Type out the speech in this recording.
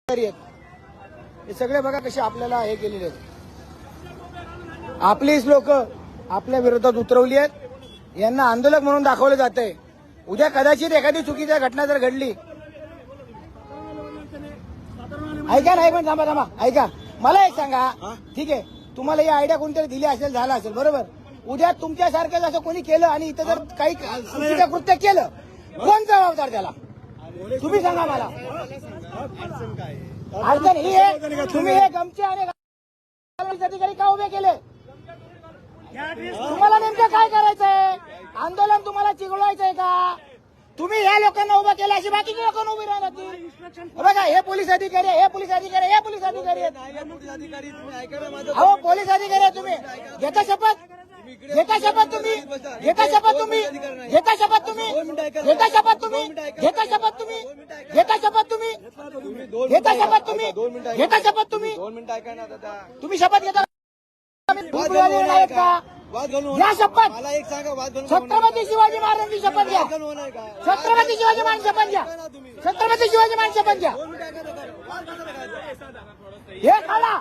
हे सगळे बघा कसे आपल्याला हे केलेले आहेत. आपलीच लोक आपल्या विरोधात उतरवली आहेत. यांना आंदोलक म्हणून दाखवलं जात आहे. उद्या कदाचित एखादी चुकीची घटना जर घडली, ऐका नाही पण थांबा ऐका, मला एक सांगा, ठीक आहे, तुम्हाला ही आयडिया कोणतरी दिली असेल, झाला असेल, बरोबर. उद्या तुमच्यासारखं जसं कोणी केलं आणि इथं जर काही चुकीचं कृत्य केलं, कोण जबाबदार त्याला? तुम्ही सांगा मला. अडचण ही आहे, तुम्ही हे गमचे आणि अधिकारी का उभे केले? तुम्हाला नेमकं काय करायचंय? आंदोलन तुम्हाला चिघळवायचंय का? तुम्ही या लोकांना उभा केला, अशी बाकीची लोक उभी राहतील. बघा, हे पोलीस अधिकारी, हे पोलीस अधिकारी, हे पोलीस अधिकारी आहेत. अहो, पोलीस अधिकारी आहे. तुम्ही घेता शपथ, घेता शपथ तुम्ही, घेता शपथ तुम्ही, घेता शपथ तुम्ही, घेता शपथ तुम्ही, घेता शपथ तुम्ही, घेता शपथ तुम्ही, घेता शपथ तुम्ही, घेता शपथ तुम्ही, तुम्ही शपथ घेता आहेत का? या शपथ. मला एक सांगा, छत्रपती शिवाजी महाराजांची शपथ घ्या. छत्रपती शिवाजी महाराज शपथ घ्या. छत्रपती शिवाजी महाराज शपथ घ्या. हे काढा.